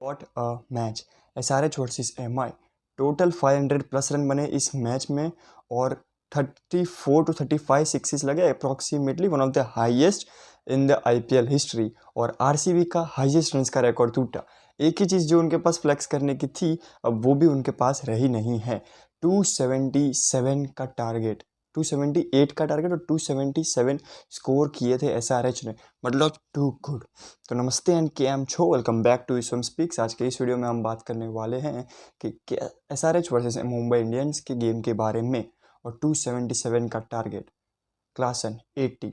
What a match. SRH versus MI, total 500 plus run बने इस match में और 34 to 35 सिक्सेस लगे, approximately one of the highest in the IPL history. और RCB का highest runs का रिकॉर्ड टूटा। एक ही चीज़ जो उनके पास फ्लेक्स करने की थी अब वो भी उनके पास रही नहीं है। 277 का टारगेट, 278 का टारगेट और 277 स्कोर किए थे SRH ने, मतलब टू गुड। तो नमस्ते एंड केम छो, वेलकम बैक टू ईसवम स्पीक्स। आज के इस वीडियो में हम बात करने वाले हैं कि SRH वर्सेस मुंबई इंडियंस के गेम के बारे में। और 277 का target, Klaasen 80,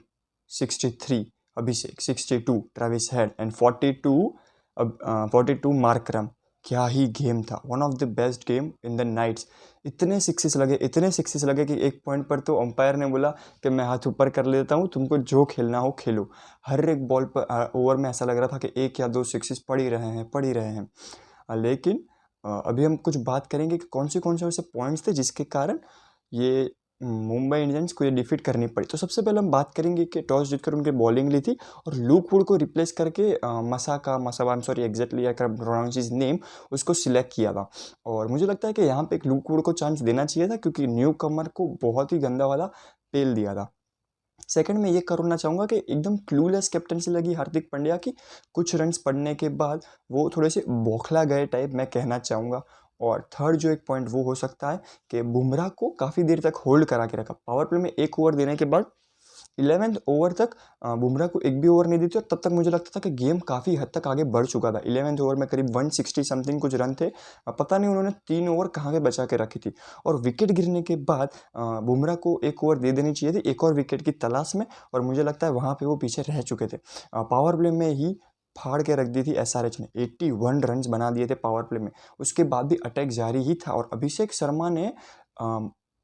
63 Abhishek, 62 Travis Head and 42 Markram. क्या ही गेम था, one of the best game in the nights. इतने सिक्सेस लगे कि एक पॉइंट पर तो अंपायर ने बोला कि मैं हाथ ऊपर कर लेता हूँ, तुमको जो खेलना हो खेलो। हर एक बॉल पर ओवर में ऐसा लग रहा था कि एक या दो सिक्सेस पड़ ही रहे हैं। लेकिन अभी हम कुछ बात करेंगे कि कौन से ऐसे पॉइंट्स थे जिसके कारण ये मुंबई इंडियंस को ये डिफीट करनी पड़ी। तो सबसे पहले हम बात करेंगे कि टॉस जीतकर उनके बॉलिंग ली थी और लुक वुड को रिप्लेस करके प्रोनाउंस हिज नेम, उसको सिलेक्ट किया था। और मुझे लगता है कि यहाँ पे एक लुक वुड को चांस देना चाहिए था, क्योंकि न्यू कमर को बहुत ही गंदा वाला पेल दिया था। सेकंड में ये करना चाहूँगा कि एकदम क्लूलेस कैप्टनसी लगी हार्दिक पांड्या की। कुछ रन्स पड़ने के बाद वो थोड़े से बौखला गए टाइप मैं कहना चाहूँगा। और थर्ड जो एक पॉइंट वो हो सकता है कि बुमराह को काफ़ी देर तक होल्ड करा के रखा। पावर प्ले में एक ओवर देने के बाद 11वें ओवर तक बुमराह को एक भी ओवर नहीं दी थी और तब तक मुझे लगता था कि गेम काफ़ी हद तक आगे बढ़ चुका था। 11वें ओवर में करीब 160 समथिंग कुछ रन थे। पता नहीं उन्होंने 3 ओवर कहाँ के बचा के रखी थी। और विकेट गिरने के बाद बुमराह को एक ओवर दे देनी चाहिए थी एक और विकेट की तलाश में, और मुझे लगता है वहाँ पर वो पीछे रह चुके थे। पावर प्ले में ही फाड़ के रख दी थी SRH ने, 81 रन बना दिए थे पावर प्ले में। उसके बाद भी अटैक जारी ही था और अभिषेक शर्मा ने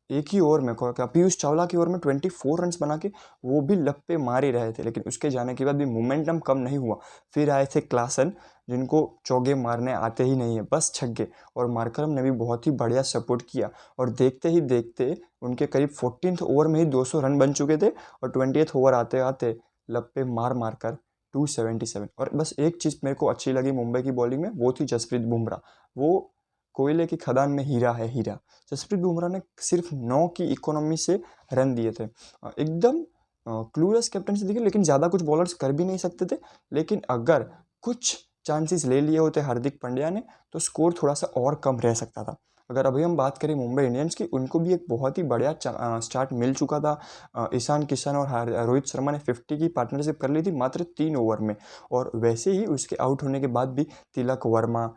एक ही ओवर में, पीयूष चावला की ओवर में 24 रन्स बना के वो भी लप्पे मार ही रहे थे। लेकिन उसके जाने के बाद भी मोमेंटम कम नहीं हुआ। फिर आए थे क्लासन, जिनको चौके मारने आते ही नहीं है, बस छक्के। और मार्करम ने भी बहुत ही बढ़िया सपोर्ट किया और देखते ही देखते उनके करीब 14th ओवर में ही 200 रन बन चुके थे। और 20th ओवर आते आते लप्पे मार कर 277। और बस एक चीज़ मेरे को अच्छी लगी मुंबई की बॉलिंग में, वो थी जसप्रीत बुमराह। वो कोयले की खदान में हीरा है, हीरा। जसप्रीत बुमराह ने सिर्फ 9 की इकोनॉमी से रन दिए थे। एकदम क्लूलेस कैप्टनसी दिखी, लेकिन ज़्यादा कुछ बॉलर्स कर भी नहीं सकते थे। लेकिन अगर कुछ चांसेस ले लिए होते हार्दिक पांड्या ने तो स्कोर थोड़ा सा और कम रह सकता था। अगर अभी हम बात करें मुंबई इंडियंस की, उनको भी एक बहुत ही बढ़िया स्टार्ट मिल चुका था। ईशान किशन और रोहित शर्मा ने 50 की पार्टनरशिप कर ली थी मात्र 3 ओवर में। और वैसे ही उसके आउट होने के बाद भी तिलक वर्मा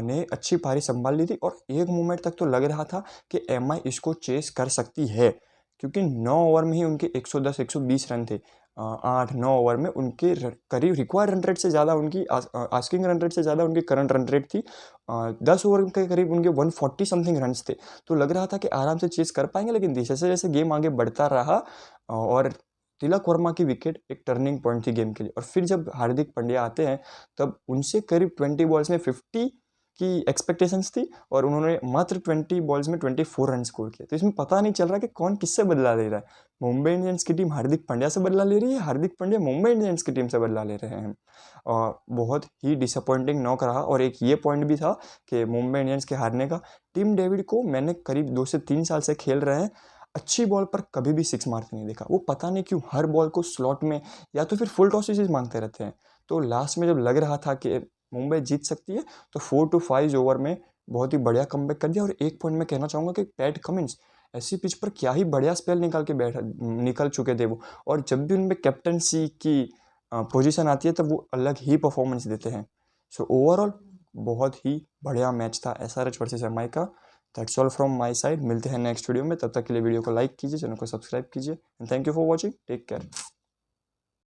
ने अच्छी पारी संभाल ली थी। और एक मोमेंट तक तो लग रहा था कि MI इसको चेस कर सकती है, क्योंकि 9 ओवर में ही उनके 110-120 रन थे। 8-9 ओवर में उनके करीब रिक्वायर्ड रन रेट से ज़्यादा उनकी आस्किंग रन रेट से ज़्यादा उनकी करंट रन रेट थी। 10 ओवर के करीब उनके 140 समथिंग रन्स थे। तो लग रहा था कि आराम से चेस कर पाएंगे। लेकिन जैसे जैसे गेम आगे बढ़ता रहा और तिलक वर्मा की विकेट एक टर्निंग पॉइंट थी गेम के लिए। और फिर जब हार्दिक पांड्या आते हैं तब उनसे करीब 20 बॉल्स में 50 की एक्सपेक्टेशंस थी और उन्होंने मात्र 20 बॉल्स में 24 रन स्कोर किए। तो इसमें पता नहीं चल रहा कि कौन किससे बदला ले रहा है। मुंबई इंडियंस की टीम हार्दिक पांड्या से बदला ले रही है, हार्दिक पांड्या मुंबई इंडियंस की टीम से बदला ले रहे हैं। और बहुत ही डिसअपॉइंटिंग नॉक रहा। और एक ये पॉइंट भी था कि मुंबई इंडियंस के हारने का, टीम डेविड को मैंने करीब 2 से 3 साल से खेल रहे हैं, अच्छी बॉल पर कभी भी 6 मारते नहीं देखा। वो पता नहीं क्यों हर बॉल को स्लॉट में या तो फिर फुल टॉसेस मांगते रहते हैं। तो लास्ट में जब लग रहा था कि मुंबई जीत सकती है तो 4 to 5 ओवर में बहुत ही बढ़िया कमबैक कर दिया। और एक पॉइंट में कहना चाहूँगा कि पैट कमिंस ऐसी पिच पर क्या ही बढ़िया स्पेल निकल चुके थे वो। और जब भी उनमें कैप्टनसी की पोजीशन आती है तब वो अलग ही परफॉर्मेंस देते हैं। सो ओवरऑल बहुत ही बढ़िया मैच था SRH वर्सेस MI का। That's all from my side. मिलते हैं नेक्स्ट वीडियो में, तब तक के लिए वीडियो को लाइक कीजिए, चैनल को सब्सक्राइब कीजिए and thank you for watching. Take care.